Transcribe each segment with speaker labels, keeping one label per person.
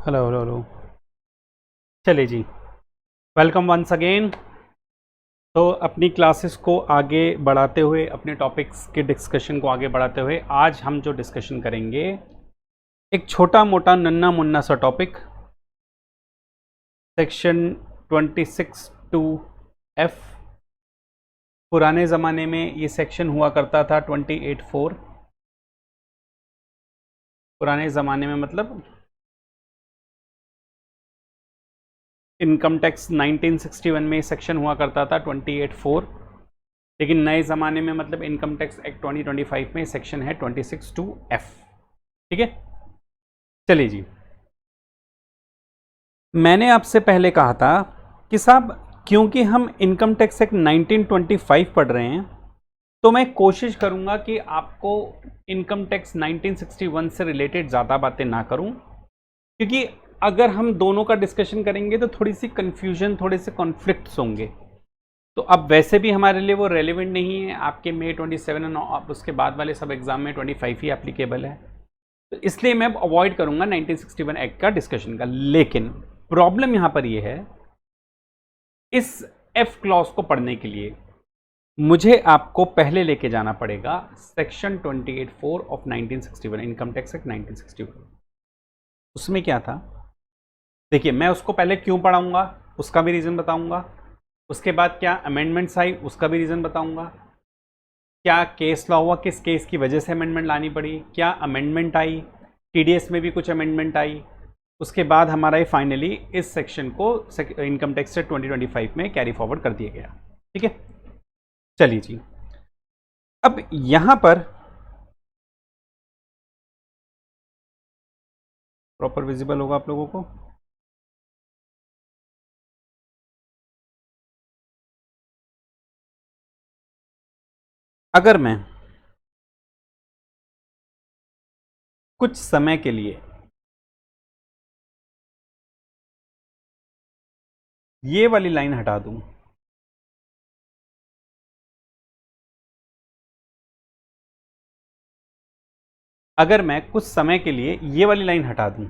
Speaker 1: Hello hello hello. चलिए जी, welcome once again. तो अपनी क्लासेस को आगे बढ़ाते हुए, अपने टॉपिक्स के डिस्कशन को आगे बढ़ाते हुए, आज हम जो डिस्कशन करेंगे एक छोटा मोटा नन्ना मुन्ना सा टॉपिक, सेक्शन 26 टू एफ। पुराने ज़माने में ये सेक्शन हुआ करता था 28(4). पुराने ज़माने में मतलब इनकम टैक्स 1961 में सेक्शन हुआ करता था 28(4). लेकिन नए ज़माने में मतलब इनकम टैक्स एक्ट 2025 में सेक्शन है 26(2)(f). ठीक है, चलिए जी। मैंने आपसे पहले कहा था कि साहब, क्योंकि हम इनकम टैक्स एक्ट 1925 पढ़ रहे हैं, तो मैं कोशिश करूंगा कि आपको इनकम टैक्स 1961 से रिलेटेड ज़्यादा बातें ना करूं, क्योंकि अगर हम दोनों का डिस्कशन करेंगे तो थोड़ी सी कंफ्यूजन, थोड़े से कॉन्फ्लिक्ट्स होंगे। तो अब वैसे भी हमारे लिए वो रेलिवेंट नहीं है। आपके May 27 और उसके बाद वाले सब एग्जाम में 25 ही एप्लीकेबल है, तो इसलिए मैं अवॉइड करूंगा 1961 एक्ट का डिस्कशन का। लेकिन प्रॉब्लम यहां पर ये है, इस एफ क्लॉज को पढ़ने के लिए मुझे आपको पहले लेके जाना पड़ेगा section 28(4) of 1961, income tax act 1961। उसमें क्या था, देखिए, मैं उसको पहले क्यों पढ़ाऊंगा उसका भी रीज़न बताऊंगा, उसके बाद क्या अमेंडमेंट्स आई उसका भी रीज़न बताऊंगा, क्या केस लॉ हुआ, किस केस की वजह से अमेंडमेंट लानी पड़ी, क्या अमेंडमेंट आई, टीडीएस में भी कुछ अमेंडमेंट आई। उसके बाद हमारा ये फाइनली इस सेक्शन को इनकम टैक्स से 2025 में कैरी फॉरवर्ड कर दिया गया। ठीक है, चलिए जी। अब यहां पर प्रॉपर विजिबल होगा आप लोगों को। अगर मैं कुछ समय के लिए ये वाली लाइन हटा दूं, अगर मैं कुछ समय के लिए ये वाली लाइन हटा दूं,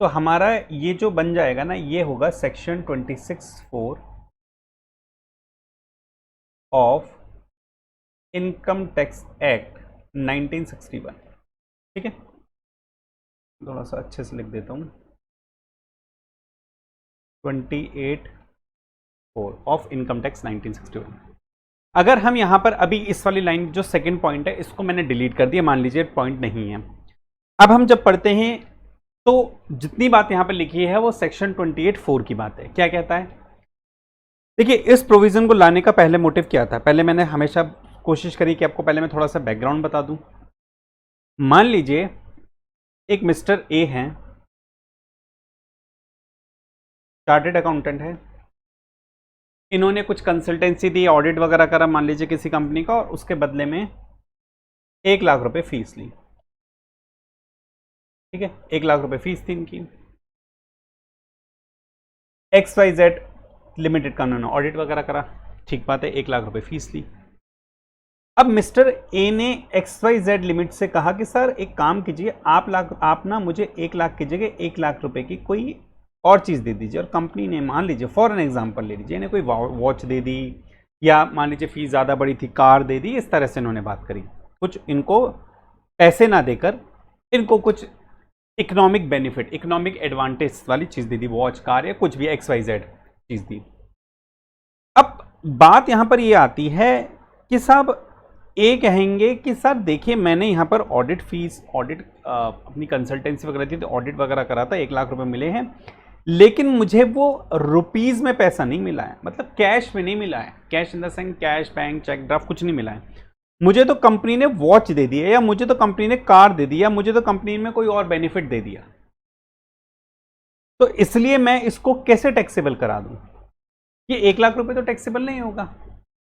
Speaker 1: तो हमारा ये जो बन जाएगा ना, ये होगा section 26(4) of income tax act 1961। ठीक है, थोड़ा सा अच्छे से लिख देता हूं, 28(4) ऑफ इनकम टैक्स 1961। अगर हम यहां पर अभी इस वाली लाइन जो सेकंड पॉइंट है, इसको मैंने डिलीट कर दिया, मान लीजिए पॉइंट नहीं है। अब हम जब पढ़ते हैं तो जितनी बात यहां पर लिखी है वो सेक्शन 28(4) की बात है। क्या कहता है, देखिए, इस प्रोविजन को लाने का पहले मोटिव क्या था। पहले मैंने हमेशा कोशिश करी कि आपको पहले मैं थोड़ा सा बैकग्राउंड बता दूं। मान लीजिए एक मिस्टर ए हैं, चार्टेड अकाउंटेंट है, इन्होंने कुछ कंसल्टेंसी दी, ऑडिट वगैरह करा मान लीजिए किसी कंपनी का, और उसके बदले में 1 लाख रुपए फीस ली। ठीक है, 1 लाख रुपए फीस थी इनकी। XYZ लिमिटेड का उन्होंने ऑडिट वगैरह करा, ठीक बात है, 1 लाख रुपए फीस ली। अब मिस्टर ए ने XYZ लिमिट से कहा कि सर एक काम कीजिए, आप ना मुझे 1 लाख की जगह 1 लाख रुपए की कोई और चीज़ दे दीजिए। और कंपनी ने, मान लीजिए फॉर एन एग्जाम्पल ले लीजिए, इन्हें कोई वॉच दे दी, या मान लीजिए फीस ज़्यादा बड़ी थी, कार दे दी। इस तरह से इन्होंने बात करी, कुछ इनको पैसे ना देकर इनको कुछ इकोनॉमिक बेनिफिट, इकोनॉमिक एडवांटेज वाली चीज़ दे दी, वॉच, कार या कुछ भी XYZ चीज़ दी। अब बात यहां पर ये आती है कि साहब ए कहेंगे कि सर देखिए, मैंने यहाँ पर ऑडिट फीस, ऑडिट अपनी कंसल्टेंसी वगैरह थी तो ऑडिट वगैरह करा था, 1 लाख रुपए मिले हैं, लेकिन मुझे वो रुपीज़ में पैसा नहीं मिला है, मतलब कैश में नहीं मिला है। Cash in the sense cash, bank, cheque, draft कुछ नहीं मिला है। मुझे तो कंपनी ने वॉच दे दी है, या मुझे तो कंपनी ने कार दे दी, या मुझे तो कंपनी में कोई और बेनिफिट दे दिया, तो इसलिए मैं इसको कैसे टैक्सेबल करा दूं। ये 1 लाख रुपए तो टैक्सेबल नहीं होगा।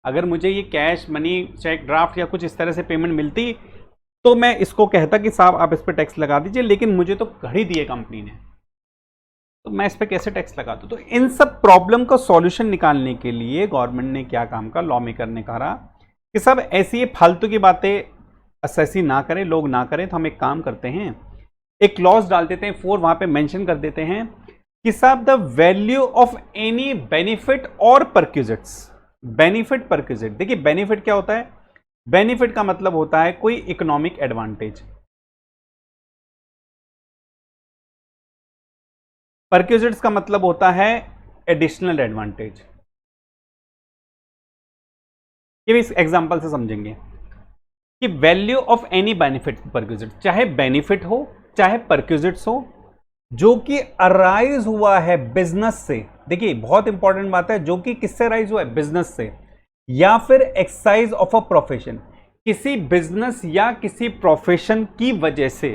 Speaker 1: अगर मुझे ये कैश, मनी, चेक, ड्राफ्ट या कुछ इस तरह से पेमेंट मिलती तो मैं इसको कहता कि साहब आप इस पर टैक्स लगा दीजिए, लेकिन मुझे तो घड़ी दी है कंपनी ने, तो मैं इस पर कैसे टैक्स लगा दूं। तो इन सब प्रॉब्लम का सॉल्यूशन निकालने के लिए गवर्नमेंट ने क्या काम का, लॉ मेकर ने कहा कि साहब ऐसी ये फालतू की बातें असेसी ना करें, लोग ना करें, तो हम एक काम करते हैं, एक क्लॉज डाल देते हैं 4, वहां पे मेंशन कर देते हैं कि साहब the value of any benefit और परक्यूजिट्स। बेनिफिट परक्यूजिट, देखिए बेनिफिट क्या होता है? बेनिफिट का मतलब होता है कोई इकोनॉमिक एडवांटेज, परक्यूजिट्स का मतलब होता है एडिशनल एडवांटेज। ये भी इस एग्जांपल से समझेंगे कि value of any benefit perquisite, चाहे बेनिफिट हो चाहे परक्यूजिट्स हो, जो कि अराइज हुआ है बिजनेस से। देखिए बहुत इंपॉर्टेंट बात है, जो कि किससे अराइज हुआ है? बिजनेस से, या फिर एक्सरसाइज ऑफ अ प्रोफेशन, किसी बिजनेस या किसी प्रोफेशन की वजह से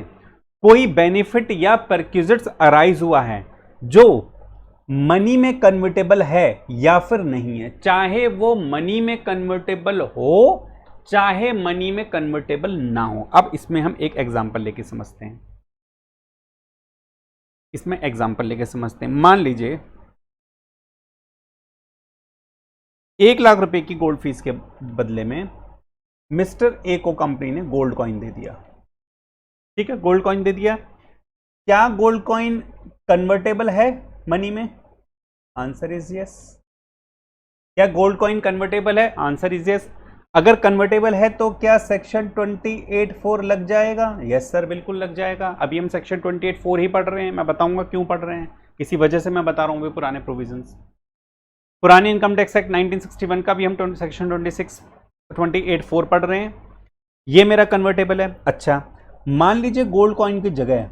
Speaker 1: कोई बेनिफिट या परक्यूजिट्स अराइज हुआ है जो मनी में कन्वर्टेबल है या फिर नहीं है, चाहे वो मनी में कन्वर्टेबल हो चाहे मनी में कन्वर्टेबल ना हो। अब इसमें हम एक एग्जांपल लेके समझते हैं, इसमें एग्जांपल लेके समझते हैं। मान लीजिए 1,00,000 रुपए की गोल्ड फीस के बदले में मिस्टर ए को कंपनी ने गोल्ड कॉइन दे दिया। ठीक है, गोल्ड कॉइन दे दिया। क्या गोल्ड कॉइन कन्वर्टेबल है मनी में? Answer is yes. क्या गोल्ड कॉइन कन्वर्टेबल है? Answer is yes. अगर कन्वर्टेबल है तो क्या सेक्शन 28(4) लग जाएगा? यस सर, बिल्कुल लग जाएगा। अभी हम सेक्शन 28(4) ही पढ़ रहे हैं, मैं बताऊंगा क्यों पढ़ रहे हैं, किसी वजह से मैं बता रहा हूं पुराने प्रोविजंस। पुराने इनकम टैक्स एक्ट 1961 का भी हम सेक्शन 28(4) पढ़ रहे हैं। ये मेरा कन्वर्टेबल है। अच्छा, मान लीजिए गोल्ड कॉइन की जगह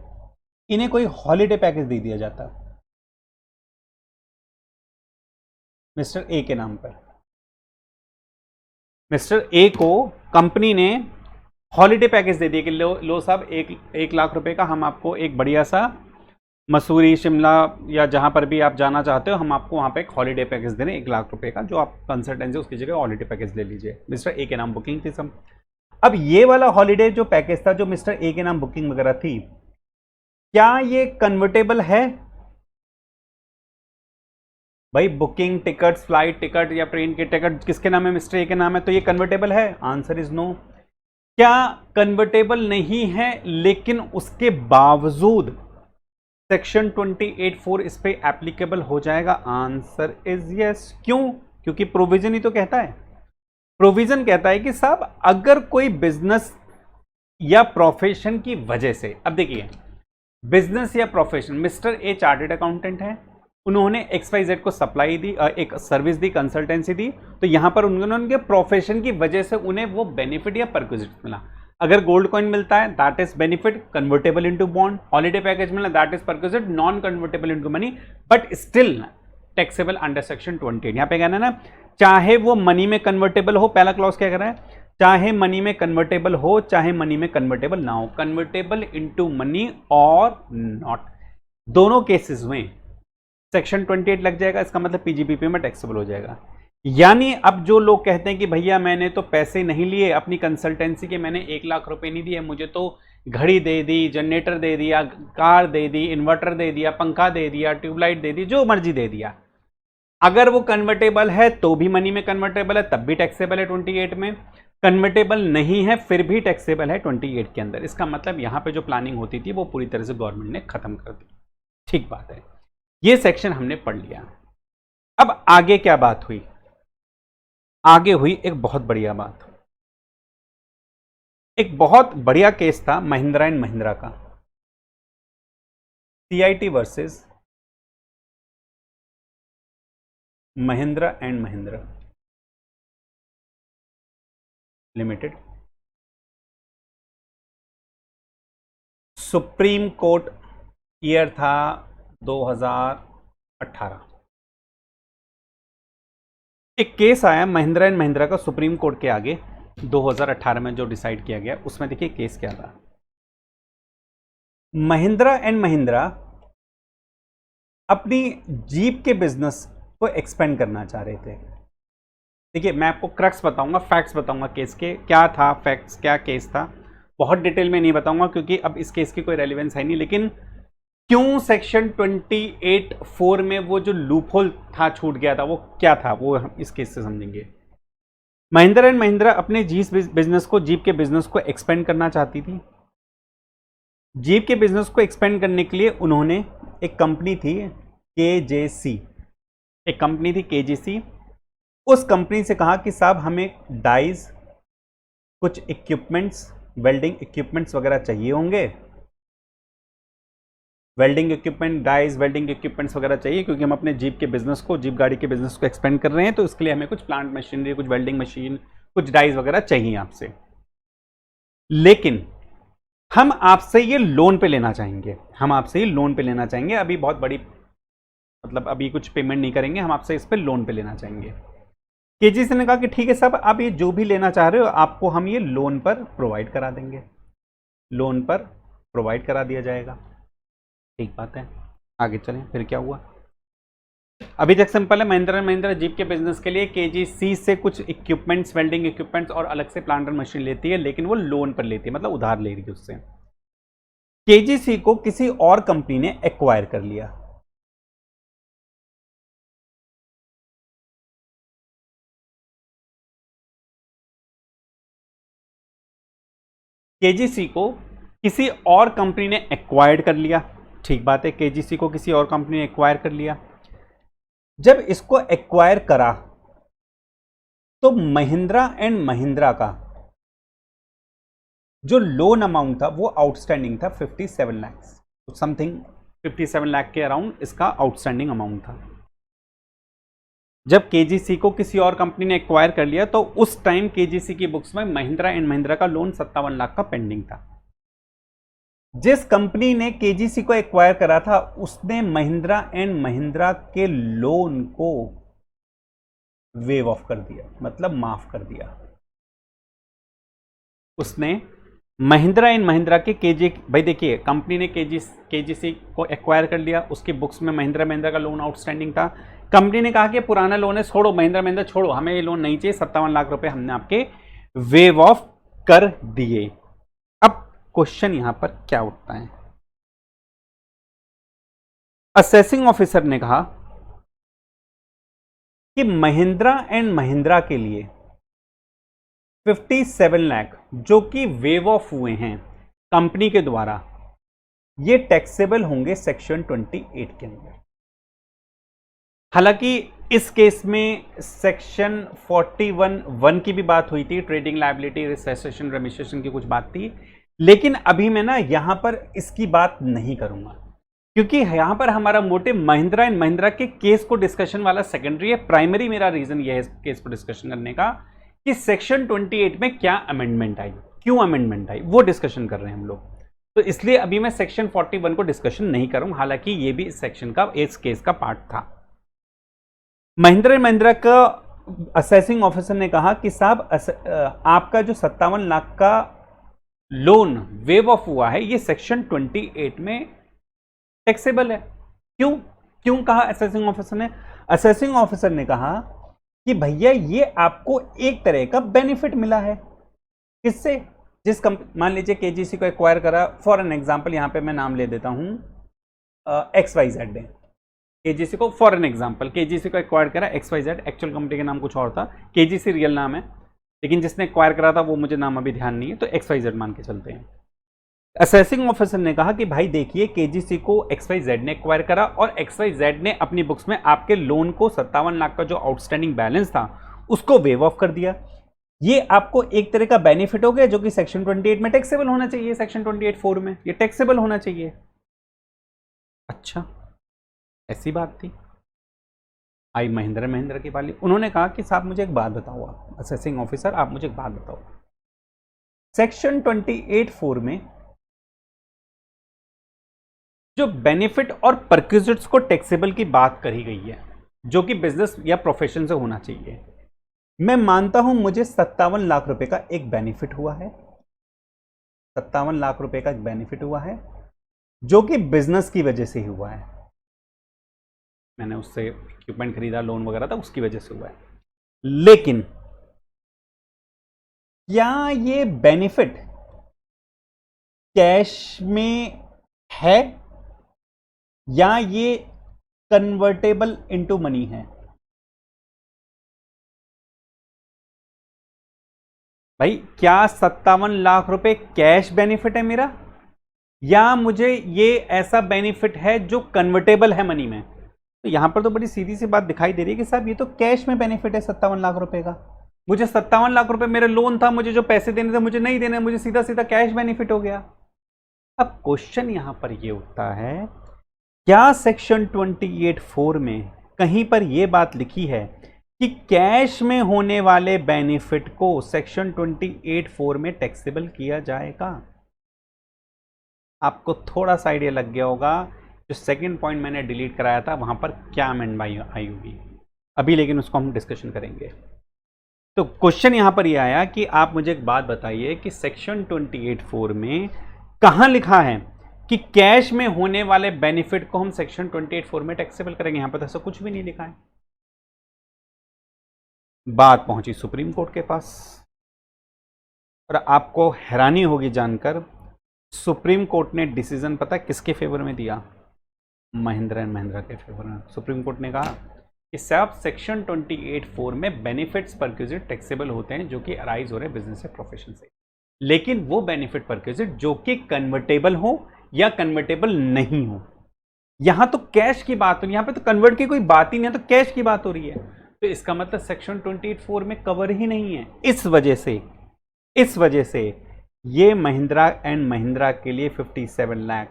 Speaker 1: इन्हें कोई हॉलीडे पैकेज दे दिया जाता मिस्टर ए के नाम पर। मिस्टर ए को कंपनी ने हॉलीडे पैकेज दे दिया कि लो साहब 1,00,000 रुपए का हम आपको एक बढ़िया सा मसूरी, शिमला या जहां पर भी आप जाना चाहते हो, हम आपको वहां पे एक हॉलीडे पैकेज दे रहे हैं 1,00,000 रुपए का, जो आप कंसल्टेंसी उसकी जगह हॉलीडे पैकेज ले लीजिए। मिस्टर ए के नाम बुकिंग थी सब। अब ये वाला हॉलीडे जो पैकेज था, जो मिस्टर ए के नाम बुकिंग वगैरह थी, क्या ये कन्वर्टेबल है? भाई बुकिंग टिकट, फ्लाइट टिकट या ट्रेन के टिकट किसके नाम है? मिस्टर ए के नाम है, तो ये कन्वर्टेबल है? Answer is no. क्या कन्वर्टेबल नहीं है लेकिन उसके बावजूद सेक्शन 28(4) इस पे एप्लीकेबल हो जाएगा? Answer is yes. क्यों? क्योंकि प्रोविजन ही तो कहता है, प्रोविजन कहता है कि साहब अगर कोई बिजनेस या प्रोफेशन की वजह से, अब देखिए बिजनेस या profession, mister A chartered accountant है, उन्होंने XYZ को सप्लाई दी, एक सर्विस दी, कंसल्टेंसी दी, तो यहां पर उन्होंने उनके प्रोफेशन की वजह से उन्हें वो बेनिफिट या परक्यूजिट मिला। अगर गोल्ड कॉइन मिलता है that is benefit convertible into bond, holiday package मिला that is perquisite non convertible into money but still taxable under section 28। यहां पे कहना है ना, चाहे वो मनी में कन्वर्टेबल हो, पहला क्लॉज क्या कह रहा है? चाहे मनी में कन्वर्टेबल हो चाहे मनी में कन्वर्टेबल ना हो, कन्वर्टेबल इनटू मनी और नॉट, दोनों केसेस में सेक्शन 28 लग जाएगा। इसका मतलब पीजीपीपी में टैक्सेबल हो जाएगा। यानी अब जो लोग कहते हैं कि भैया मैंने तो पैसे नहीं लिए अपनी कंसल्टेंसी के, मैंने 1,00,000 रुपए नहीं दिए, मुझे तो घड़ी दे दी, जनरेटर दे दिया, कार दे दी, इन्वर्टर दे दिया, पंखा दे दिया, ट्यूबलाइट दे दी, जो मर्जी दे दिया, अगर वो कन्वर्टेबल है तो भी मनी में कन्वर्टेबल है, तब भी टैक्सेबल है 28 में, कन्वर्टेबल नहीं है फिर भी टैक्सेबल है 28 के अंदर। इसका मतलब यहां पे जो प्लानिंग होती थी वो पूरी तरह से गवर्नमेंट ने खत्म कर दी। ठीक बात है, ये सेक्शन हमने पढ़ लिया। अब आगे क्या बात हुई? आगे हुई एक बहुत बढ़िया बात, एक बहुत बढ़िया केस था महिंद्रा एंड महिंद्रा का, CIT versus Mahindra and Mahindra limited. Supreme court, year था 2018। एक केस आया महिंद्रा एंड महिंद्रा का सुप्रीम कोर्ट के आगे 2018 में, जो डिसाइड किया गया उसमें देखिए केस क्या था। महिंद्रा एंड महिंद्रा अपनी जीप के बिजनेस को एक्सपेंड करना चाह रहे थे। देखिए मैं आपको क्रक्स बताऊंगा, फैक्ट्स बताऊंगा केस के, क्या था फैक्ट्स, क्या केस था, बहुत डिटेल में नहीं बताऊंगा क्योंकि अब इस केस की कोई रेलेवेंस है नहीं, लेकिन क्यों सेक्शन 28(4) में वो जो लूपहोल था छूट गया था, वो क्या था, वो हम इस केस से समझेंगे। महिंद्रा एंड महिंद्रा अपने जीप के बिजनेस को एक्सपेंड करना चाहती थी। जीप के बिजनेस को एक्सपेंड करने के लिए उन्होंने एक कंपनी थी केजेसी, एक कंपनी थी केजीसी, उस कंपनी से कहा कि साहब हमें डाइज, कुछ इक्विपमेंट्स, वेल्डिंग इक्विपमेंट्स वगैरह चाहिए होंगे, welding equipment, dies, welding equipments वगैरह चाहिए, क्योंकि हम अपने जीप के बिजनेस को, जीप गाड़ी के बिजनेस को एक्सपेंड कर रहे हैं, तो इसके लिए हमें कुछ प्लांट मशीनरी, कुछ वेल्डिंग मशीन, कुछ डाइज वगैरह चाहिए आपसे, लेकिन हम आपसे ये लोन पे लेना चाहेंगे, हम आपसे ये लोन पे लेना चाहेंगे, अभी बहुत बड़ी, मतलब अभी कुछ पेमेंट नहीं करेंगे, हम आपसे इस पे लोन पे लेना चाहेंगे। केजीसी ने कहा कि ठीक है साहब, आप ये जो भी लेना चाह रहे हो आपको हम ये लोन पर प्रोवाइड करा देंगे, लोन पर प्रोवाइड करा दिया जाएगा। ठीक बात है, आगे चलें, फिर क्या हुआ। अभी तक सिंपल है, महिंद्रा महिंद्रा जीप के बिजनेस के लिए केजीसी से कुछ इक्विपमेंट्स, वेल्डिंग इक्विपमेंट्स और अलग से प्लांट एंड मशीन लेती है, लेकिन वो लोन पर लेती है, मतलब उधार ले रही है उससे। केजीसी को किसी और कंपनी ने एक्वायर कर लिया, केजीसी को किसी और कंपनी ने एक्वायर्ड कर लिया। ठीक बात है, केजीसी को किसी और कंपनी ने एक्वायर कर लिया। जब इसको एक्वायर करा तो महिंद्रा एंड महिंद्रा का जो लोन अमाउंट था वो आउटस्टैंडिंग था 57 लाख समथिंग, 57 लाख के अराउंड इसका आउटस्टैंडिंग अमाउंट था। जब केजीसी को किसी और कंपनी ने एक्वायर कर लिया तो उस टाइम केजीसी की बुक्स में महिंद्रा एंड महिंद्रा का लोन 57 लाख का पेंडिंग था। जिस कंपनी ने केजीसी को एक्वायर करा था उसने महिंद्रा एंड महिंद्रा के लोन को वेव ऑफ कर दिया, मतलब माफ कर दिया। उसने महिंद्रा एंड महिंद्रा के भाई देखिए, कंपनी ने केजीसी को एक्वायर कर लिया, उसकी बुक्स में महिंद्रा महिंद्रा का लोन आउटस्टैंडिंग था। कंपनी ने कहा कि पुराना लोन है, छोड़ो महिंद्रा महिंद्रा छोड़ो, हमें ये लोन नहीं चाहिए, 57 लाख रुपए हमने आपके वेव ऑफ कर दिए। अब क्वेश्चन यहां पर क्या उठता है, असेसिंग ऑफिसर ने कहा कि महिंद्रा एंड महिंद्रा के लिए 57 लाख जो कि वेव ऑफ हुए हैं कंपनी के द्वारा, ये टैक्सेबल होंगे सेक्शन 28 के अंदर। हालांकि इस केस में सेक्शन 41(1) की भी बात हुई थी, ट्रेडिंग लायबिलिटी, रिसेसेशन, रेमिशन की कुछ बात थी, लेकिन अभी मैं ना यहां पर इसकी बात नहीं करूंगा, क्योंकि यहां पर हमारा मोटिव महिंद्रा एंड महिंद्रा के केस को डिस्कशन वाला सेकेंडरी है। प्राइमरी मेरा रीजन यह है केस को डिस्कशन करने का कि सेक्शन 28 में क्या अमेंडमेंट आई, क्यों अमेंडमेंट आई, वो डिस्कशन कर रहे हैं हम लोग। तो इसलिए अभी मैं सेक्शन 41 को डिस्कशन नहीं करूंगा, हालांकि ये भी इस सेक्शन का, इस केस का पार्ट था। महिंद्रा एंड महिंद्रा का असेसिंग ऑफिसर ने कहा कि साहब आपका जो 57 लाख का लोन वेव ऑफ हुआ है ये सेक्शन 28 में टैक्सेबल है। क्यों क्यों कहा असेसिंग ऑफिसर ने? असेसिंग ऑफिसर ने कहा कि भैया ये आपको एक तरह का बेनिफिट मिला है। किससे? जिस मान लीजिए केजीसी को एक्वायर करा, फॉर एन एग्जांपल यहां पे मैं नाम ले देता हूं XYZ ने केजीसी को, फॉर एन एग्जांपल केजीसी को एक्वायर करा XYZ, एक्चुअल कंपनी का नाम कुछ और था, केजीसी रियल नाम है, लेकिन जिसने एक्वायर करा था वो मुझे नाम अभी ध्यान नहीं है, तो XYZ मान के चलते हैं। असेसिंग ऑफिसर ने कहा कि भाई देखिए केजीसी को XYZ ने एक्वायर करा और XYZ ने अपनी बुक्स में आपके लोन को 57 लाख का जो आउटस्टैंडिंग बैलेंस था उसको वेव ऑफ कर दिया। ये आपको एक तरह का बेनिफिट हो गया जो कि सेक्शन 28 में टैक्सेबल होना चाहिए, सेक्शन 28(4) में ये टैक्सेबल होना चाहिए। अच्छा, ऐसी बात थी। आई महिंद्रा महिंद्रा की वाली, उन्होंने कहा कि साहब मुझे एक बात बताओ, आप असेसिंग ऑफिसर आप मुझे एक बात बताओ, सेक्शन 28(4) में जो बेनिफिट और परक्विजिट्स को टैक्सेबल की बात करी गई है जो कि बिजनेस या प्रोफेशन से होना चाहिए, मैं मानता हूं मुझे 57 लाख रुपए का एक बेनिफिट हुआ है, 57 लाख रुपए का एक बेनिफिट हुआ है जो कि बिजनेस की वजह से ही हुआ है, मैंने उससे इक्विपमेंट खरीदा, लोन वगैरह था, उसकी वजह से हुआ है। लेकिन क्या ये बेनिफिट कैश में है या ये कन्वर्टेबल इनटू मनी है? भाई क्या 57 लाख रुपए कैश बेनिफिट है मेरा, या मुझे ये ऐसा बेनिफिट है जो कन्वर्टेबल है मनी में? तो यहां पर तो बड़ी सीधी सी बात दिखाई दे रही है कि साहब ये तो कैश में बेनिफिट है 57 लाख रुपए का। मुझे 57 लाख रुपए मेरे लोन था, मुझे जो पैसे देने थे मुझे नहीं देने, मुझे सीधा सीधा कैश बेनिफिट हो गया। अब क्वेश्चन यहां पर ये उठता है, क्या सेक्शन 28(4) में कहीं पर यह बात लिखी है कि कैश में होने वाले बेनिफिट को सेक्शन 28(4) में टैक्सेबल किया जाएगा? आपको थोड़ा सा आइडिया लग गया होगा जो सेकंड पॉइंट मैंने डिलीट कराया था वहां पर क्या अमेंडमेंट आई होगी अभी, लेकिन उसको हम डिस्कशन करेंगे। तो क्वेश्चन यहां पर यह आया कि आप मुझे एक बात बताइए कि सेक्शन 28(4) में कहां लिखा है कि कैश में होने वाले बेनिफिट को हम सेक्शन 28(4) में टैक्सेबल करेंगे? यहां पर तो ऐसा कुछ भी नहीं लिखा है। बात पहुंची सुप्रीम कोर्ट के पास और आपको हैरानी होगी जानकर, सुप्रीम कोर्ट ने डिसीजन पता किसके फेवर में दिया? महिंद्रा एंड महिंद्रा के फेवर में। सुप्रीम कोर्ट ने कहा कि सब सेक्शन 28(4) में बेनिफिट्स परक्यूजिट टैक्सेबल होते हैं जो कि अराइज हो रहे बिजनेस से, प्रोफेशन से, लेकिन वो बेनिफिट परक्यूजिट जो कि कन्वर्टेबल हो या कन्वर्टेबल नहीं हो। यहां तो कैश की बात हो रही है, यहां पे तो कन्वर्ट की कोई बात ही नहीं है, तो कैश की बात हो रही है। तो इसका मतलब सेक्शन 28(4) में कवर ही नहीं है। इस वजह से ये महिंद्रा एंड महिंद्रा के लिए 57 lakh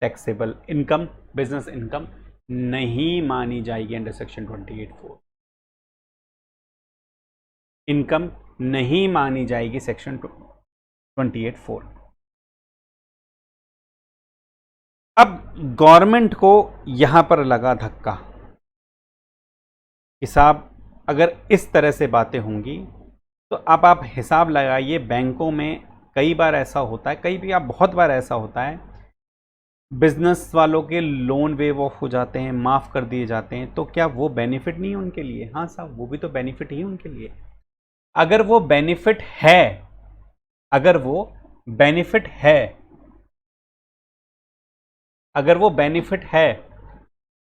Speaker 1: taxable income, business income नहीं मानी जाएगी अंडर सेक्शन 28(4). इनकम नहीं मानी जाएगी सेक्शन 28(4). अब गवर्नमेंट को यहां पर लगा धक्का कि साहब अगर इस तरह से बातें होंगी तो अब आप हिसाब लगाइए, बैंकों में कई बार ऐसा होता है, कई बार बहुत बार ऐसा होता है, बिजनेस वालों के लोन वेव ऑफ हो जाते हैं, माफ कर दिए जाते हैं, तो क्या वो बेनिफिट नहीं है उनके लिए? हाँ साहब, वो भी तो बेनिफिट ही उनके लिए। अगर वो बेनिफिट है, अगर वो बेनिफिट है, अगर वो बेनिफिट है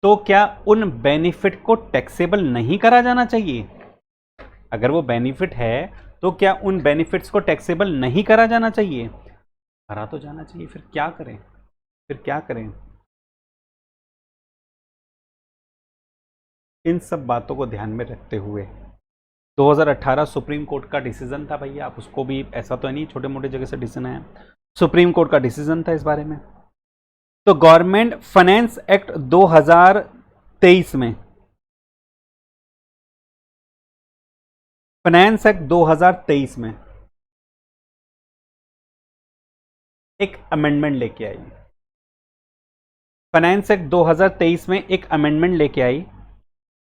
Speaker 1: तो क्या उन बेनिफिट को टैक्सेबल नहीं करा जाना चाहिए? अगर वो बेनिफिट है तो क्या उन बेनिफिट्स को टैक्सेबल नहीं करा जाना चाहिए? करा तो जाना चाहिए। फिर क्या करें, फिर क्या करें? इन सब बातों को ध्यान में रखते हुए 2018 सुप्रीम कोर्ट का डिसीजन था भैया, आप उसको भी, ऐसा तो नहीं छोटे मोटे जगह से डिसीजन आया, सुप्रीम कोर्ट का डिसीजन था इस बारे में। तो गवर्नमेंट फाइनेंस एक्ट 2023 में, फाइनेंस एक्ट 2023 में एक अमेंडमेंट लेके आई। फाइनेंस एक्ट 2023 में एक अमेंडमेंट लेके आई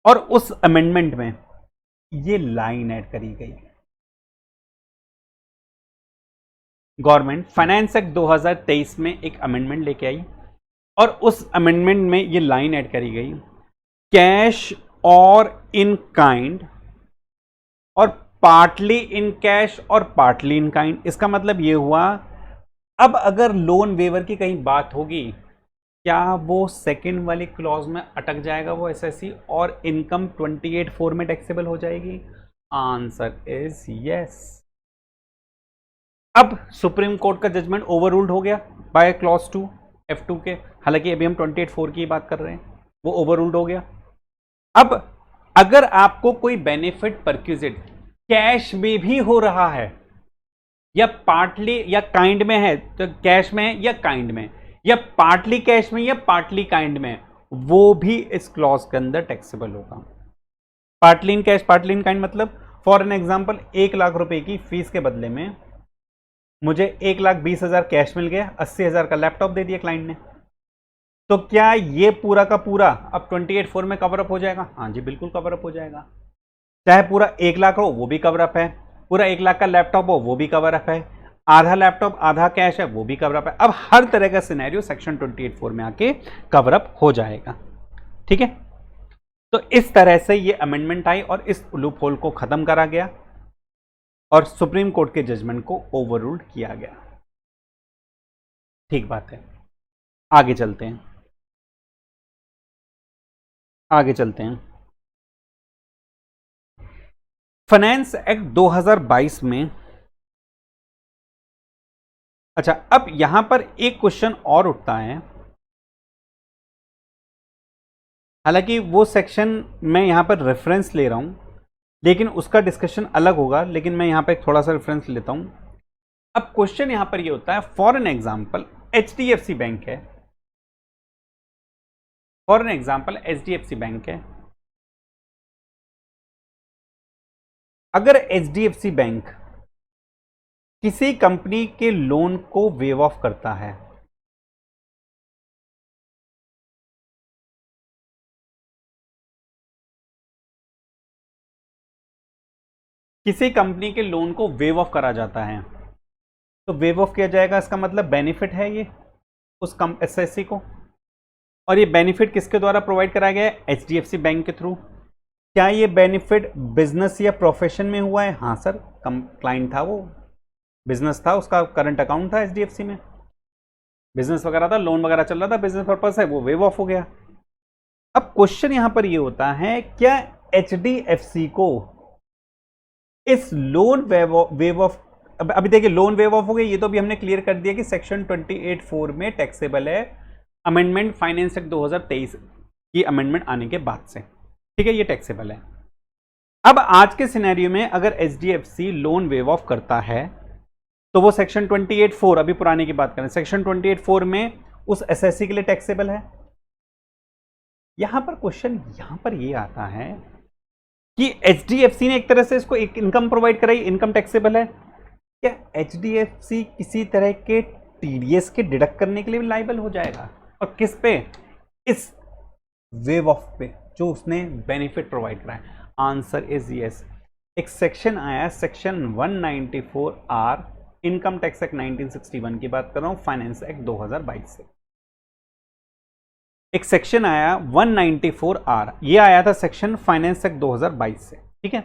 Speaker 1: और उस अमेंडमेंट में ये लाइन ऐड करी गई। गवर्नमेंट फाइनेंस एक्ट 2023 में एक अमेंडमेंट लेके आई और उस अमेंडमेंट में ये लाइन ऐड करी गई, कैश और इन काइंड और पार्टली इन कैश और पार्टली इन काइंड। इसका मतलब ये हुआ, अब अगर लोन वेवर की कहीं बात होगी, क्या वो सेकंड वाली क्लॉज में अटक जाएगा वो एसएससी और इनकम 28(4) में टैक्सेबल हो जाएगी? Answer is yes. अब सुप्रीम कोर्ट का जजमेंट ओवररूल्ड हो गया बाय क्लॉज 2 F2 के, हालांकि अभी हम 28(4) की बात कर रहे हैं, वो ओवररूल्ड हो गया। अब अगर आपको कोई बेनिफिट परक्यूजिट कैश में भी हो रहा है या पार्टली या काइंड में है, तो कैश में है या काइंड में, या पार्टली कैश में या पार्टली काइंड में, वो भी इस क्लॉज के अंदर टैक्सेबल होगा। Partly in cash, partly in kind मतलब फॉर एन एग्जांपल 1 लाख रुपए की फीस के बदले में मुझे 1,20,000 कैश मिल गया, 80,000 का लैपटॉप दे दिया क्लाइंट ने, तो क्या ये पूरा का पूरा अब 28(4) में कवर अप हो जाएगा? हाँ जी, बिल्कुल कवर अप हो जाएगा। चाहे पूरा 1 लाख हो वो भी कवर अप है, पूरा 1 लाख का लैपटॉप हो वो भी कवर अप है, आधा लैपटॉप आधा कैश है वो भी कवर अप है। अब हर तरह का सिनेरियो सेक्शन 28(4) में आके कवर अप हो जाएगा। ठीक है, तो इस तरह से ये अमेंडमेंट आई और इस लूप होल को खत्म करा गया और सुप्रीम कोर्ट के जजमेंट को ओवररूल्ड किया गया। ठीक बात है, आगे चलते हैं, आगे चलते हैं। फाइनेंस एक्ट 2022 में अच्छा, अब यहां पर एक क्वेश्चन और उठता है, हालांकि वो सेक्शन मैं यहां पर रेफरेंस ले रहा हूं, लेकिन उसका डिस्कशन अलग होगा, लेकिन मैं यहां पर एक थोड़ा सा रेफरेंस लेता हूं। अब क्वेश्चन यहां पर ये होता है, for an example HDFC bank है, for an example HDFC bank है। अगर एचडीएफसी बैंक किसी कंपनी के लोन को वेव ऑफ करता है, किसी कंपनी के लोन को वेव ऑफ करा जाता है, तो वेव ऑफ किया जाएगा, इसका मतलब बेनिफिट है ये उस एसएससी को। और ये बेनिफिट किसके द्वारा प्रोवाइड कराया गया है? एचडीएफसी बैंक के थ्रू। क्या ये बेनिफिट बिजनेस या प्रोफेशन में हुआ है? हाँ सर, क्लाइंट था वो, बिजनेस था, उसका करंट अकाउंट था एचडीएफसी में, बिजनेस वगैरह था, लोन वगैरह चल रहा था, बिजनेस पर्पस है, वो वेव ऑफ हो गया। अब क्वेश्चन यहां पर ये होता है, क्या एचडीएफसी को इस लोन वेव ऑफ, अभी देखिए लोन वेव ऑफ हो गई, ये तो अभी हमने क्लियर कर दिया कि सेक्शन 28(4) में टैक्सेबल है, अमेंडमेंट फाइनेंस एक्ट 2023 की अमेंडमेंट आने के बाद से, ठीक है, ये टैक्सेबल है। अब आज के सिनेरियो में अगर एचडीएफसी लोन वेव ऑफ करता है, तो वो सेक्शन 28(4), अभी पुराने की बात करें, सेक्शन 28(4) में उस एसएससी के लिए टैक्सेबल है। यहां पर क्वेश्चन यहां पर ये आता है कि एचडीएफसी ने एक तरह से इसको एक इनकम प्रोवाइड कराई, इनकम टैक्सेबल है, क्या एचडीएफसी किसी तरह के टीडीएस के डिडक्ट करने के लिए भी लायबल हो जाएगा? और किस पे? इस वेव ऑफ पे जो उसने बेनिफिट प्रोवाइड कराया। Answer is yes. एक सेक्शन आया, section 194(R), income tax act 1961 की बात कर रहा हूं, फाइनेंस एक्ट 2022 से एक सेक्शन आया 194(R), ये आया था सेक्शन फाइनेंस एक्ट 2022 से, ठीक है,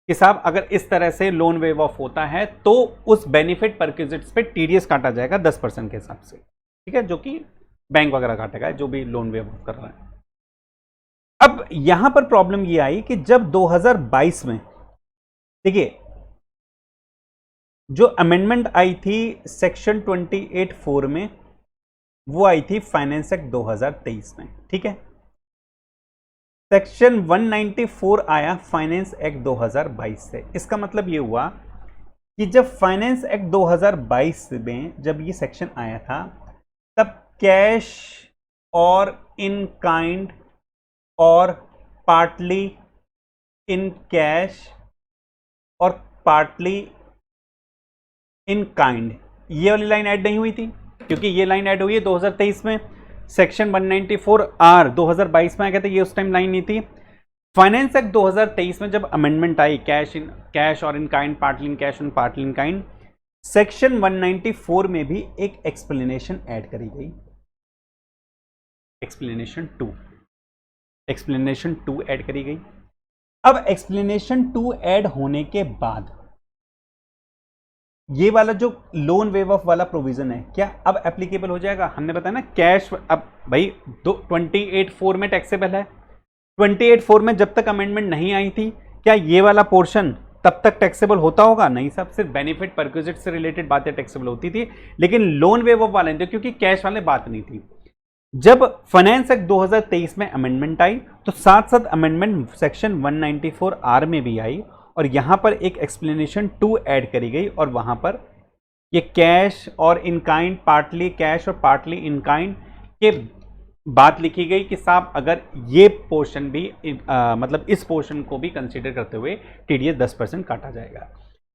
Speaker 1: कि साहब अगर इस तरह से लोन वेव ऑफ होता है तो उस बेनिफिट परक्विजिट्स पे टीडीएस काटा जाएगा 10% के हिसाब से, ठीक है, जो कि बैंक वगैरह काटेगा जो भी लोन वेव ऑफ कर रहा है। अब यहां पर प्रॉब्लम ये आई कि जब 2022 में, देखिए, जो अमेंडमेंट आई थी सेक्शन 28(4) में, वो आई थी फाइनेंस एक्ट 2023 में, ठीक है। सेक्शन 194 आया फाइनेंस एक्ट 2022 से। इसका मतलब ये हुआ कि जब फाइनेंस एक्ट 2022 में जब ये सेक्शन आया था, तब कैश और इन काइंड और पार्टली इन कैश और पार्टली इन काइंड, ये वाली लाइन ऐड नहीं हुई थी, क्योंकि ये लाइन ऐड हुई है 2023 में। सेक्शन 194(R) 2022 में आ गया था, ये उस टाइम लाइन नहीं थी। फाइनेंस एक्ट 2023 में जब अमेंडमेंट आई, कैश और in kind, partly in cash और पार्टली इन काइंड, सेक्शन 194 में भी एक एक्सप्लेनेशन ऐड करी गई, एक्सप्लेनेशन 2 ऐड करी गई। अब एक्सप्लेनेशन 2 ऐड होने के बाद ये वाला जो लोन वेव ऑफ वाला प्रोविजन है, क्या अब एप्लीकेबल हो जाएगा? हमने बताया ना, कैश अब भाई 28(4) में टैक्सेबल है, 28(4) में जब तक अमेंडमेंट नहीं आई थी, क्या ये वाला पोर्शन तब तक टैक्सेबल होता होगा? नहीं साहब, सिर्फ बेनिफिट परक्विजिट से रिलेटेड बातें टैक्सेबल होती थी, लेकिन लोन वेव ऑफ वाले नहीं थे, क्योंकि कैश वाले बात नहीं थी। जब फाइनेंस एक्ट 2023 में अमेंडमेंट आई, तो साथ साथ अमेंडमेंट सेक्शन 194(R) में भी आई, और यहां पर एक एक्सप्लेनेशन 2 ऐड करी गई, और वहां पर ये कैश और इन काइंड, पार्टली कैश और पार्टली इन काइंड के बात लिखी गई कि साहब अगर ये पोर्शन भी मतलब इस पोर्शन को भी कंसीडर करते हुए टीडीएस 10% काटा जाएगा।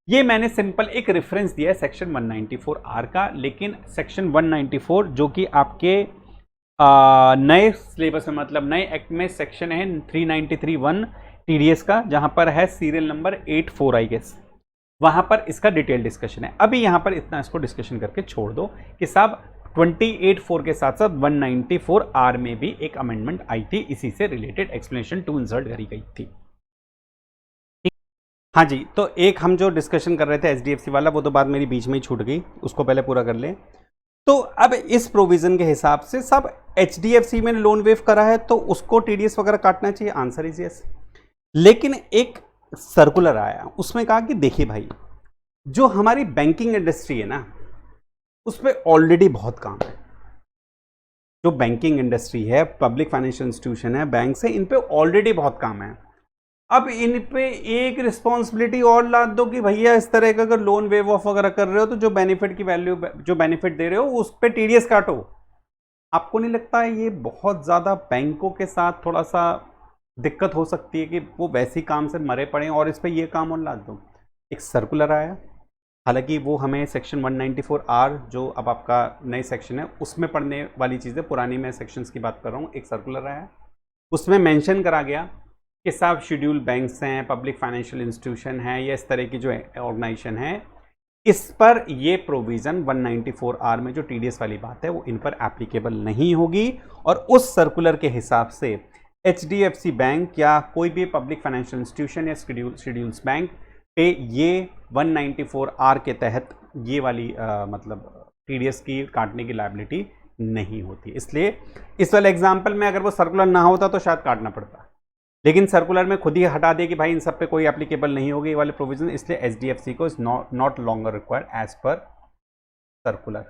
Speaker 1: ये मैंने सिंपल एक रेफरेंस दिया है सेक्शन 194(R) का, लेकिन सेक्शन 194 जो कि आपके नए सिलेबस में, मतलब नए एक्ट में सेक्शन है 393(1) टीडीएस का, जहां पर है सीरियल नंबर 84 आई गेस, वहां पर इसका डिटेल डिस्कशन है। अभी यहां पर इतना इसको डिस्कशन करके छोड़ दो कि साहब 28(4) के साथ साथ 194(R) में भी एक अमेंडमेंट आई थी, इसी से रिलेटेड एक्सप्लेनेशन 2 इंसर्ट करी गई थी। हाँ जी, तो एक हम जो डिस्कशन कर रहे थे एचडीएफसी वाला, वो तो बात मेरी बीच में ही छूट गई, उसको पहले पूरा कर लें। तो अब इस प्रोविजन के हिसाब से सब एचडीएफसी में लोन वेव करा है तो उसको टीडीएस वगैरह काटना चाहिए, आंसर इज यस। लेकिन एक सर्कुलर आया, उसमें कहा कि देखिए भाई, जो हमारी बैंकिंग इंडस्ट्री है ना, उस पर ऑलरेडी बहुत काम है। जो बैंकिंग इंडस्ट्री है, पब्लिक फाइनेंशियल इंस्टीट्यूशन है, बैंक से, इन पे ऑलरेडी बहुत काम है। अब इन पे एक रिस्पॉन्सिबिलिटी और लाद दो कि भैया इस तरह का अगर लोन वेव ऑफ वगैरह कर रहे हो तो जो बेनिफिट की वैल्यू, जो बेनिफिट दे रहे हो उस पे टीडीएस काटो। आपको नहीं लगता है ये बहुत ज़्यादा बैंकों के साथ थोड़ा सा दिक्कत हो सकती है कि वो वैसी काम से मरे पड़े और इस पे ये काम और लाद दो? एक सर्कुलर आया, हालांकि वो हमें सेक्शन 194R जो अब आपका नए सेक्शन है उसमें पढ़ने वाली चीज़ें, पुरानी मैं सेक्शंस की बात कर रहा हूँ। एक सर्कुलर आया, उसमें मेंशन करा गया कि सब शेड्यूल बैंक्स हैं, पब्लिक फाइनेंशियल इंस्टीट्यूशन है, या इस तरह की जो ऑर्गेनाइजेशन है, इस पर ये प्रोविज़न 194R में जो टीडीएस वाली बात है वो इन पर एप्लीकेबल नहीं होगी। और उस सर्कुलर के हिसाब से HDFC बैंक या कोई भी पब्लिक फाइनेंशियल इंस्टीट्यूशन या शेड्यूल्स बैंक पे ये 194R के तहत ये वाली मतलब टीडीएस की काटने की लायबिलिटी नहीं होती। इसलिए इस वाले एग्जाम्पल में अगर वो सर्कुलर ना होता तो शायद काटना पड़ता, लेकिन सर्कुलर में खुद ही हटा दिया कि भाई इन सब पे कोई एप्लीकेबल नहीं होगी ये वाले प्रोविजन, इसलिए HDFC को is not longer required as per circular.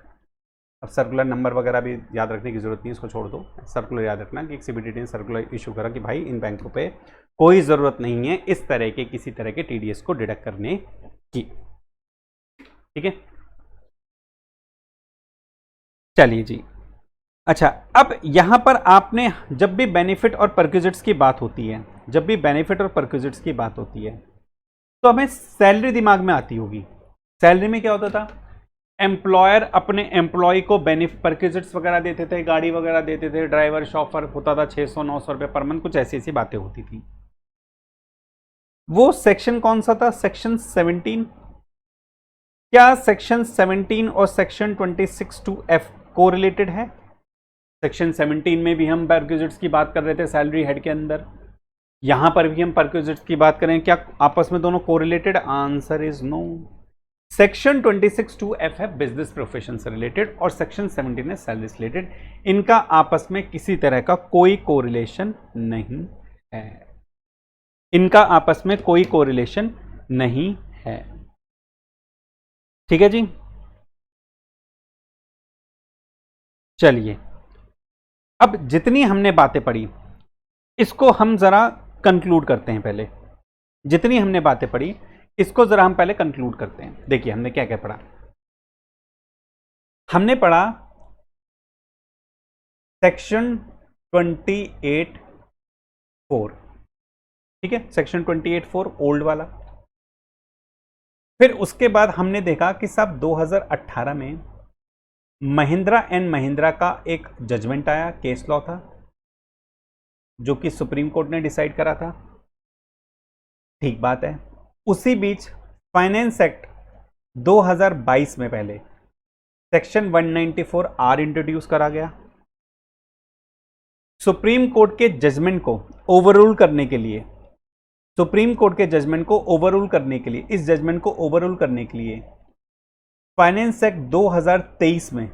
Speaker 1: अब सर्कुलर नंबर वगैरह भी याद रखने की जरूरत नहीं, इसको छोड़ दो। सर्कुलर याद रखना कि एक CBDT ने सर्कुलर इशू करा कि भाई इन बैंकों पे कोई ज़रूरत नहीं है इस तरह के किसी तरह के टीडीएस को डिडक्ट करने की। ठीक है, चलिए जी। अच्छा, अब यहां पर आपने जब भी बेनिफिट और परक्विजिट्स की बात होती है, जब भी बेनिफिट और परक्विजिट्स की बात होती है तो हमें सैलरी दिमाग में आती होगी। सैलरी में क्या होता था? एम्प्लॉयर अपने एम्प्लॉय को बेनिफिट परक्विजिट्स वगैरह देते थे, गाड़ी वगैरह देते थे, ड्राइवर शॉफर होता था 600-900 रुपये पर मंथ, कुछ ऐसी ऐसी बातें होती थी। वो सेक्शन कौन सा था? सेक्शन 17। क्या सेक्शन 17 और सेक्शन 26(2)(f कोरिलेटेड है? सेक्शन 17 में भी हम परक्विजिट्स की बात कर रहे थे सैलरी हेड के अंदर, यहां पर भी हम परक्विजिट्स की बात करें, क्या आपस में दोनों correlated? Answer is no. Section 26(2)(f है बिजनेस प्रोफेशन से रिलेटेड और सेक्शन 17 है सैलरी से रिलेटेड। इनका आपस में किसी तरह का कोई कोरिलेशन नहीं है, इनका आपस में कोई कोरिलेशन नहीं है। ठीक है जी, चलिए अब जितनी हमने बातें पढ़ी इसको हम जरा कंक्लूड करते हैं। पहले जितनी हमने बातें पढ़ी इसको जरा हम पहले कंक्लूड करते हैं। देखिए हमने क्या क्या पढ़ा। हमने पढ़ा सेक्शन 28(4), ठीक है, सेक्शन 28(4) ओल्ड वाला। फिर उसके बाद हमने देखा कि साहब 2018 में महिंद्रा एंड महिंद्रा का एक जजमेंट आया, केस लॉ था जो कि सुप्रीम कोर्ट ने डिसाइड करा था। ठीक बात है। उसी बीच फाइनेंस एक्ट 2022 में पहले सेक्शन 194R इंट्रोड्यूस करा गया। सुप्रीम कोर्ट के जजमेंट को ओवररूल करने के लिए, सुप्रीम कोर्ट के जजमेंट को ओवररूल करने के लिए, इस जजमेंट को ओवररूल करने के लिए फाइनेंस एक्ट 2023 में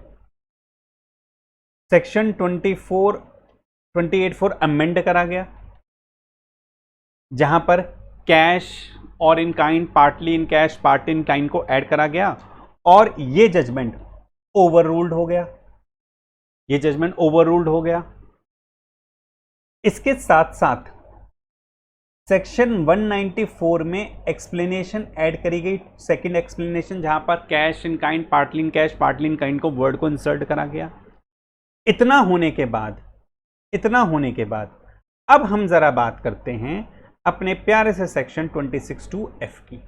Speaker 1: सेक्शन 28(4) अमेंड करा गया, जहां पर कैश और in kind, partly in cash, part in kind को ऐड करा गया और ये जजमेंट ओवररूल्ड हो गया, ये जजमेंट ओवररूल्ड हो गया। इसके साथ साथ सेक्शन 194 में एक्सप्लेनेशन ऐड करी गई, सेकंड एक्सप्लेनेशन, जहां पर cash in kind, partly in cash, partly in kind को वर्ड को इंसर्ट करा गया। इतना होने के बाद अब हम जरा बात करते हैं अपने प्यारे से सेक्शन 26(2)(f की।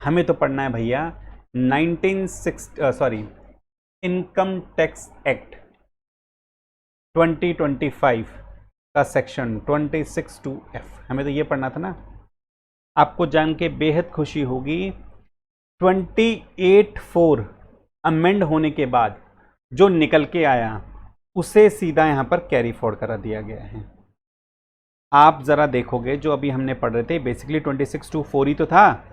Speaker 1: हमें तो पढ़ना है भैया इनकम टैक्स एक्ट 2025 का सेक्शन 26(2)(f, हमें तो ये पढ़ना था ना। आपको जान के बेहद खुशी होगी 28(4) अमेंड होने के बाद जो निकल के आया उसे सीधा यहां पर कैरी फॉरवर्ड करा दिया गया है। आप जरा देखोगे जो अभी हमने पढ़ रहे थे बेसिकली 26(2)(4) ही तो था,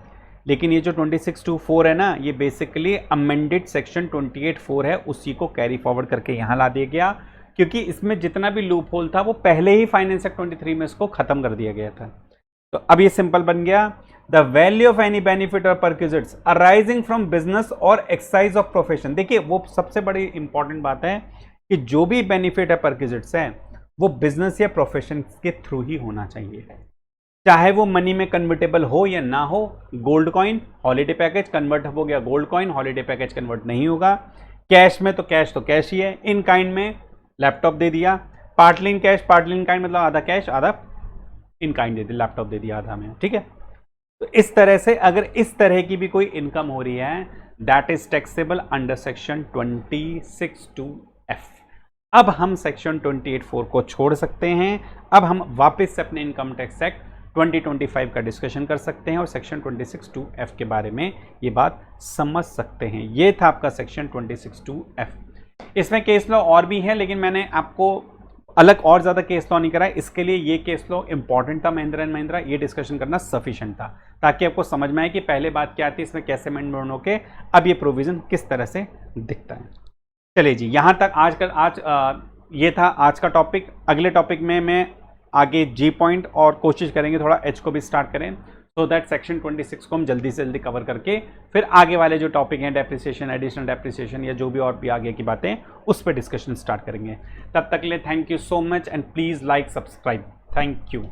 Speaker 1: लेकिन ये जो 26(2)(4) है ना, ये बेसिकली अमेंडेड सेक्शन 28(4) है, उसी को कैरी फॉरवर्ड करके यहां ला दिया गया, क्योंकि इसमें जितना भी लूप होल था वो पहले ही फाइनेंस एक्ट 23 में इसको खत्म कर दिया गया था। तो अब ये सिंपल बन गया, the value of any benefit और परक्विजिट्स अराइजिंग फ्रॉम बिजनेस और एक्सरसाइज ऑफ प्रोफेशन। देखिए वो सबसे बड़ी इंपॉर्टेंट बात है कि जो भी बेनिफिट है परक्विजिट्स है वो बिजनेस या प्रोफेशन के थ्रू ही होना चाहिए, चाहे वो मनी में कन्वर्टेबल हो या ना हो। Gold coin holiday package convert हो गया gold coin, holiday package convert नहीं होगा। कैश में तो कैश ही है। इन काइंड में लैपटॉप दे दिया, partly in cash partly in kind मतलब आधा कैश आधा इन काइंड दे दिया, लैपटॉप दे दिया आधा में, ठीक है। तो इस तरह से अगर इस तरह की भी कोई इनकम हो रही है that is taxable under section 26(2)(f). अब हम सेक्शन 28(4) को छोड़ सकते हैं। अब हम वापस से अपने इनकम टैक्स एक्ट 2025 का डिस्कशन कर सकते हैं और सेक्शन 26(2)(f) के बारे में ये बात समझ सकते हैं। ये था आपका सेक्शन 26(2)(f). इसमें केस लॉ और भी है, लेकिन मैंने आपको अलग और ज़्यादा केस लॉ नहीं कराया। इसके लिए ये केस लॉ इंपॉर्टेंट था महिंद्रा एंड महिंद्रा, ये डिस्कशन करना सफिशिएंट था ताकि आपको समझ में आए कि पहले बात क्या थी, इसमें कैसे अमेंडमेंट होके अब ये प्रोविजन किस तरह से दिखता है। चलिए जी, यहाँ तक ये था आज का टॉपिक। अगले टॉपिक में मैं आगे जी पॉइंट और कोशिश करेंगे थोड़ा एच को भी स्टार्ट करें सो दैट सेक्शन 26 को हम जल्दी से जल्दी कवर करके फिर आगे वाले जो टॉपिक हैं डेप्रिसिएशन, एडिशनल डेप्रिसिएशन या जो भी और भी आगे की बातें उस पर डिस्कशन स्टार्ट करेंगे। तब तक के लिए thank you so much and please like subscribe. Thank you.